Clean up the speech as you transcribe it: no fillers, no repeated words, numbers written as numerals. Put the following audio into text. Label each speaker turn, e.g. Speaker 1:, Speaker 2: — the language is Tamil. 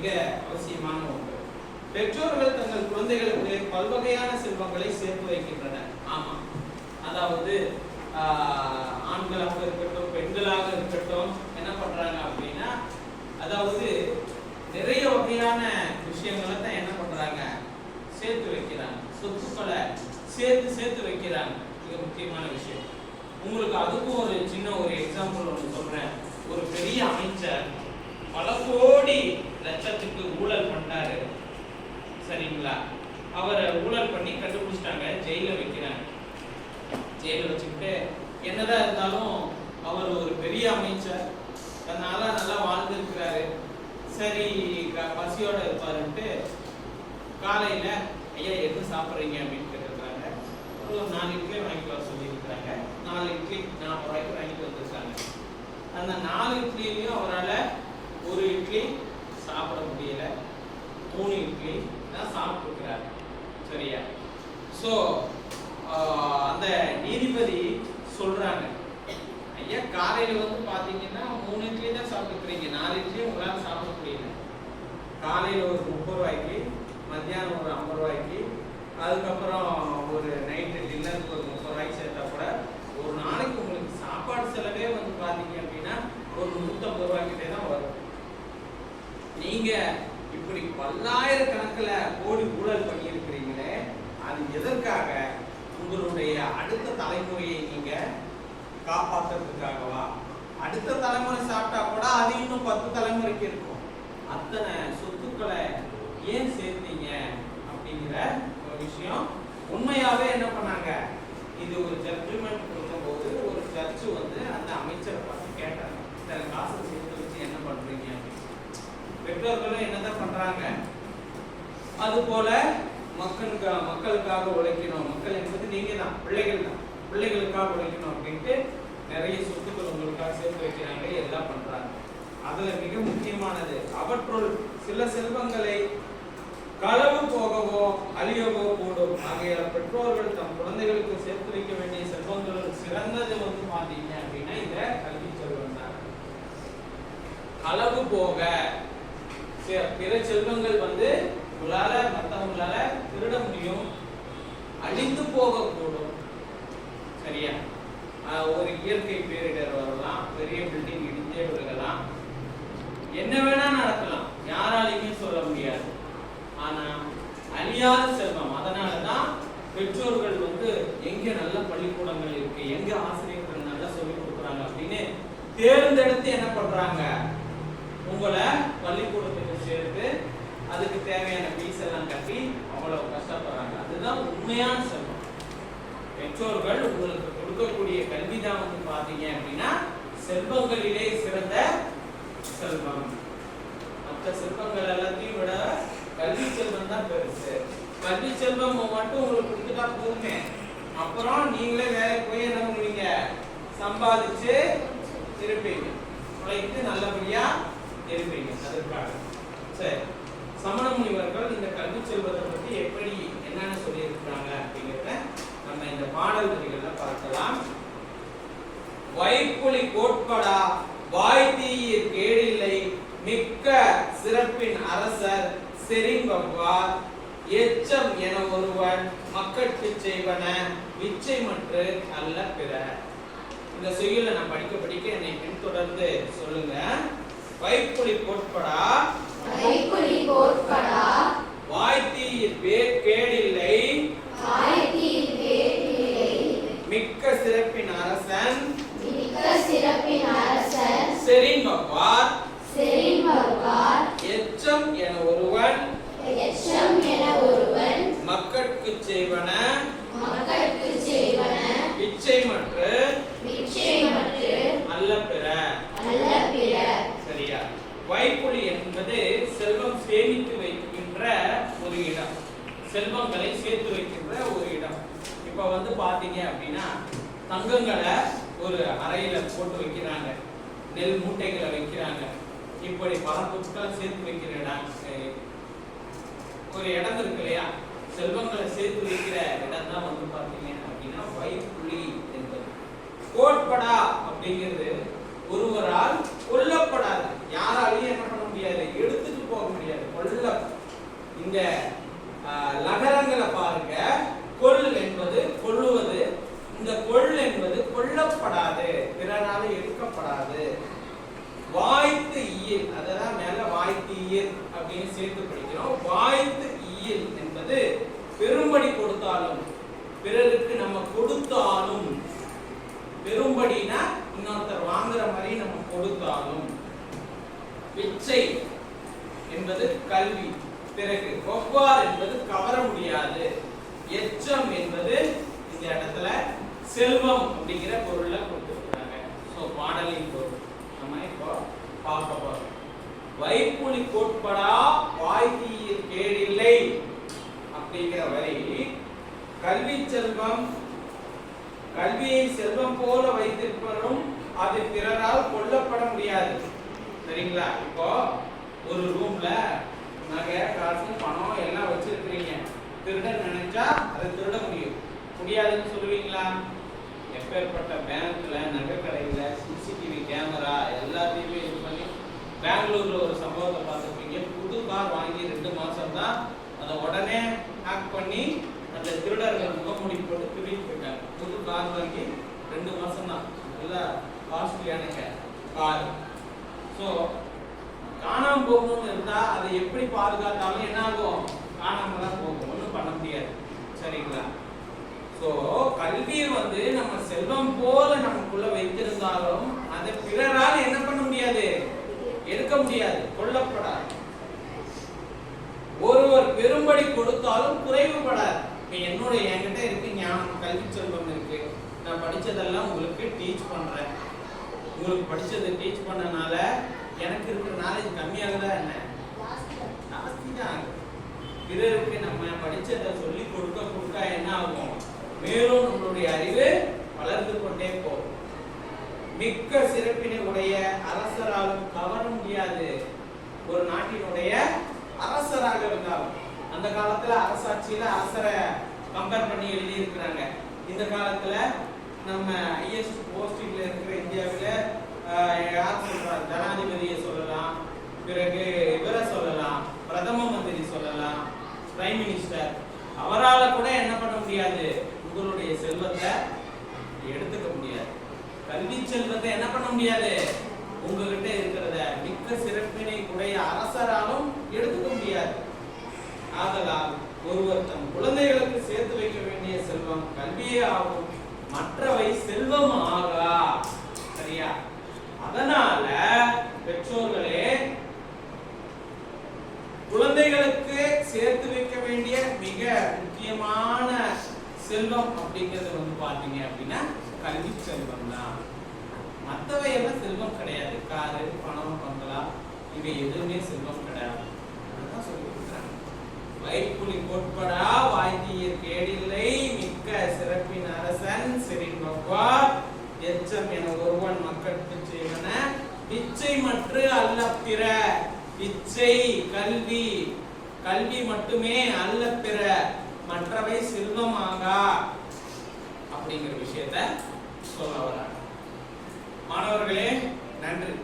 Speaker 1: மிக அவசியமான ஒன்று. பெற்றோர்கள் தங்கள் குழந்தைகளுக்கு பல்வகையான செல்வங்களை சேர்த்து வைக்கின்றனர். ஆமா, அதாவது ஆண்களாக இருக்கட்டும் பெண்களாக இருக்கட்டும் என்ன பண்றாங்க அப்படின்னா, அதாவது நிறைய வகையான விஷயங்களை தான் என்ன பண்றாங்க, சேர்த்து வைக்கிறாங்க. சொத்துக்களை சேர்த்து வைக்கிறாங்க. மிக முக்கியமான விஷயம். உங்களுக்கு அதுக்கும் ஒரு சின்ன ஒரு எக்ஸாம்பிள் ஒன்று சொல்றேன். ஒரு பெரிய அமைச்சர் பல கோடி லட்சத்துக்கு ஊழல் பண்ணாரு, சரிங்களா? அவரை ஊழல் பண்ணி கண்டுபிடிச்சிட்டாங்க, ஜெயில வைக்கிறாங்க. ஜெயில வச்சுக்கிட்டு என்னதான் இருந்தாலும் அவர் ஒரு பெரிய அமைச்சர், அதனால நல்லா வாழ்ந்துருக்கிறாரு. சரி, பசியோட இருப்பாருன்ட்டு காலையில ஐயா எது சாப்பிட்றீங்க அப்படின்னு கேட்டிருக்காங்க. ஒரு 4 இட்லி வாங்கிட்டு வர சொல்லியிருக்கிறாங்க. 4 இட்லி 40 ரூபாய்க்கு வாங்கிட்டு வந்துருக்காங்க. அந்த 4 இட்லிலையும் அவரால் ஒரு இட்லி சாப்பிட முடியல, 3 இட்லி தான் சாப்பிட்டுருக்கிறாரு. சரியா? ஸோ அந்த நீதிபதி சொல்றாங்க, ஐயா காலையில வந்து பாத்தீங்கன்னா 3 இட்லி தான் சாப்பிட்டுக்கிறீங்க, 4 இட்லி உங்களால் சாப்பிட முடியல. காலையில ஒரு 30 ரூபாய்க்கு, மத்தியானம் ஒரு 50 ரூபாய்க்கு, அதுக்கப்புறம் ஒரு நைட்டு டின்னருக்கு ஒரு 30 ரூபாய்க்கு சேர்த்தா கூட ஒரு நாளைக்கு உங்களுக்கு சாப்பாடு செலவே வந்து பாத்தீங்க அப்படின்னா ஒரு 150 ரூபாய்க்கிட்டே தான் வரும். நீங்க இப்படி பல்லாயிரக்கணக்கில் கோடி ஊழல் பண்ணியிருக்கிறீங்களே, அது எதற்காக? உங்களுடைய அடுத்த தலைமுறையை நீங்க காப்பாற்றுறதுக்காகவா? அடுத்த தலைமுறை சாப்பிட்டா கூட அது இன்னும் 10 தலைமுறைக்கு இருக்கும். அத்தனை சொத்துக்களை ஏன் சேர்த்தீங்க அப்படிங்கிற ஒரு விஷயம். உண்மையாவே என்ன பண்ணாங்க, இது ஒரு ஜட்ஜ்மெண்ட் கொடுக்கும்போது ஒரு ஜட்ஜு வந்து அந்த அமைச்சரை பார்த்து கேட்டாங்க, இத்தனை காசு சேர்த்து வச்சு என்ன பண்றீங்க? பெற்றோர்களும் என்னதான் பண்றாங்க, அது போல மக்களுக்காக உழைக்கணும். மக்கள் என்பது நீங்க தான், பிள்ளைகள் தான், பிள்ளைகளுக்காக உழைக்கணும் அப்படின்ட்டு நிறைய சொத்துக்கள் உங்களுக்காக சேர்த்து வைக்கிறாங்க, எல்லாம் பண்றாங்க. அதுல மிக முக்கியமானது, அவற்றுள் சில செல்வங்களை களவு போகவோ அழியவோ கூடும். ஆகையால் பெற்றோர்கள் தம் குழந்தைகளுக்கு சேர்த்து வைக்க வேண்டிய செல்வங்கள் சிறந்தது வந்து பாத்தீங்க அப்படின்னா இந்த கல்வி செல்வம் தான். களவு போக பிற செல்வங்கள் வந்து உங்களால மற்றவங்களால திருட முடியும், அழிந்து போகக்கூடும். சரியா? ஒரு இயற்கை பேரிடர் வரலாம், பெரிய பில்டிங் இடிஞ்சே விழுகலாம், என்ன வேணா நடக்கலாம், யாராலையுமே சொல்ல முடியாது. ஆனா அழியாத செல்வம். அதனாலதான் பெற்றோர்கள் வந்து எங்க நல்ல பள்ளிக்கூடங்கள் இருக்கு, எங்க ஆசிரியர்கள் நல்லா சொல்லி கொடுக்குறாங்க அப்படின்னு தேர்ந்தெடுத்து என்ன பண்றாங்க, உங்களை பள்ளிக்கூடத்துக்கு சேர்த்து அதுக்கு தேவையான ஃபீஸ் எல்லாம் கட்டி அவ்வளவு கஷ்டப்படுறாங்க. அதுதான் உண்மையான செல்வம். பெற்றோர்கள் உங்களுக்கு கொடுக்கக்கூடிய கல்விதான் வந்து பாத்தீங்க அப்படின்னா செல்வங்களிலே சிறந்த செல்வம். மற்ற செல்வங்கள் எல்லாத்தையும் விட கல்வி செல்வம் தான் பெருசு. கல்வி செல்வம் மட்டும் உங்களுக்கு கொடுத்துட்டா போதுமே, அப்புறம் நீங்களே வேலைக்கு போய் என்ன பண்ணுவீங்க, சம்பாதிச்சு இருப்பீங்க, உழைத்து நல்லபடியா இருப்பீங்க. அதற்காக சரி, சமண முனிவர்கள் இந்த கல்வி செல்வத்தை பற்றி எப்படி என்னன்னு சொல்லி இருக்கிறாங்க அப்படிங்கிறத நம்ம இந்த பாடல் வரிகள்ல பார்க்கலாம். வைப்புலி கோட்படா வாய்த்தீயிற் கேடில்லை, மிக்க சிறப்பின் அரசர் செறிவவ்வார், எச்சம் என ஒருவன் மக்கட்கு செய்வன விச்சைமற்று அல்ல பிற. இந்த செய்யுளை நான் படிக்க என்னை பின்தொடர்ந்து சொல்லுங்க. வைப்புலி கோட்படா வாய்த்தீயிற் கேடில்லை, மிக்க சிறப்பின் அரசன் செறிவவ்வார், எச்சம் என ஒருவன் மக்கட்கு செய்வன விச்சைமற்று அல்ல பிற. சரியா? வைப்புலி என்பது செல்வம் சேமித்து வைக்கின்ற ஒரு இடம், செல்வங்களை சேர்த்து வைக்கின்ற ஒரு இடம். இப்ப வந்து பாத்தீங்க அப்படின்னா தங்கங்களை ஒரு அறையில போட்டு வைக்கிறாங்க, நெல் மூட்டைகளை வைக்கிறாங்க, இப்படி பல பொருட்களை சேர்த்து வைக்கிற இடம், ஒரு இடம் இருக்கு இல்லையா, செல்வங்களை சேர்த்து வைக்கிற இடம் தான் வந்து பாத்தீங்க அப்படின்னா வைப்புலி என்பது. கோட்படா அப்படிங்கிறது ஒருவரால் கொல்லப்படாது, யாராலையும் என்ன பண்ண முடியாது, எடுத்துட்டு போக முடியாது. இந்த லகரங்களை பாருங்க. கொல் என்பது கொல்லுவது, இந்த கொல் என்பது கொல்லப்படாது, பிறரால எடுக்கப்படாது. வாய்த்து இயல், அததான் மேல வாய்த்து இயல் அப்படின்னு சேர்த்து படிக்கிறோம். வாய்த்து இயல் என்பது பெரும்படி கொடுத்தாலும், பிறருக்கு நம்ம கொடுத்தாலும், பெரும்படினா இன்னொருத்தர் வாங்குற மாதிரி நம்ம கொடுத்தாலும். பிச்சை என்பது கல்வி. பிறகு கொவ்வார் என்பது கவர முடியாது. எச்சம் என்பது இந்த இடத்துல செல்வம் அப்படிங்கிற பொருள்ல கொடுத்திருக்காங்க. சோ பாடலின் பொருள் நம்ம இப்போ பார்க்க போறோம். வைப்புலி கோட்படா வாய்த்தீர் கேடில்லை அப்படிங்கிற வரை கல்வி செல்வம், கல்வியை செல்வம் போல வைத்திருப்பதும் அது பிறரால் கொல்லப்பட முடியாது. சரிங்களா? இப்போ ஒரு ரூம்ல நகை, காசு, பணம் எல்லாம் வச்சிருக்கிறீங்க. திருடன் நினைச்சா அதை திருட முடியாதுன்னு சொல்லுவீங்களா? எப்பேற்பட்ட பேங்க்ல, நகை கடையில சிசிடிவி கேமரா எல்லாத்தையுமே இது பண்ணி, பெங்களூர்ல ஒரு சம்பவத்தை பார்த்துருப்பீங்க. புது கார் வாங்கி 2 மாசம் தான் அதை உடனே ஹேக் பண்ணி அந்த திருடர்கள் முகமூடி போட்டு திருடிட்டு போயிட்டாங்க. புது கார் வாங்கி 2 மாசம் தான், நல்லா காஸ்ட்லியான கார். ஸோ காணாம போகணும்னு இருந்தா அதை எப்படி பாதுகாத்தாலும் என்ன ஆகும்? காணாம தான் போகும், ஒன்றும் பண்ண முடியாது. சரிங்களா? ஸோ கல்வியை நம்ம செல்வம் போல நமக்குள்ள வைத்திருந்தாலும் அதை பிறரால் என்ன பண்ண முடியாது? எடுக்க முடியாது, கொல்லப்படாது. ஒருவர் பெரும்படி கொடுத்தாலும் குறைவுபடாது. என்னுடைய என்கிட்ட இருக்கு ஞானம், கல்வி செல்வம் இருக்கு, நான் படிச்சதெல்லாம் உங்களுக்கு டீச் பண்றேன். உங்களுக்கு படிச்சதை டீச் பண்ணனால எனக்கு இருக்கிற நாலேஜ் கம்மியாகுதா என்ன? ஜாஸ்தி தான் ஆகுது. பிறருக்கு நம்ம படிச்சதை சொல்லி கொடுக்க என்ன ஆகும்? மேலும் நம்மளுடைய அறிவு வளர்ந்து கொண்டே போகும். மிக்க சிறப்பினை உடைய அரசராலும் கவர முடியாது. ஒரு நாட்டினுடைய அரசராக இருந்தாலும், அந்த காலத்துல அரசாட்சியில அரசரை கம்பேர் பண்ணி எழுதி இருக்கிறாங்க. இந்த காலத்துல நம்ம ஹையஸ்ட் போஸ்டிங்ல இருக்கிற இந்தியாவில யார் சொல்றாங்க? ஜனாதிபதியை சொல்லலாம், பிறகு இவரை சொல்லலாம், பிரதம மந்திரி சொல்லலாம், பிரைம் மினிஸ்டர். அவரால கூட என்ன பண்ண முடியாது? உங்களுடைய செல்வத்தை எடுத்துக்க முடியாது. கல்வி செல்வத்தை என்ன பண்ண முடியாது? உங்ககிட்ட இருக்கிறத மிக்க சிறப்பினை உடைய அரசராலும் எடுத்துக்க முடியாது. ஆதலால் ஒருவர் தம் குழந்தைகளுக்கு சேர்த்து வைக்க வேண்டிய செல்வம் கல்வியே ஆகும், மற்றவை செல்வம் ஆகா. சரியா? அதனால பெற்றோர்களே, குழந்தைகளுக்கு சேர்த்து வைக்க வேண்டிய மிக முக்கியமான செல்வம் அப்படிங்கிறது பாத்தீங்க அப்படின்னா கல்வி செல்வம் தான். மற்றவை எல்லாம் செல்வம் கிடையாது. காரு, பணம், பங்களா இவை எதுவுமே செல்வம் கிடையாது. அதுதான் சொல்லி கொடுக்குறாங்க. வைப்புலி கோட்படா வாய்த்தீர் கேடில்லை, மிக்க சிறப்பின் அரசன் செறிவவ்வார் எச்சம் என ஒருவன் மக்களுக்கு செய்வன பிச்சை மற்று அல்ல பிற. பிச்சை கல்வி, கல்வி மட்டுமே அல்ல பிற, மற்றவை செல்வமாகா அப்படிங்கிற விஷயத்தை சொல்ல வராங்க. மாணவர்களே, நன்றி.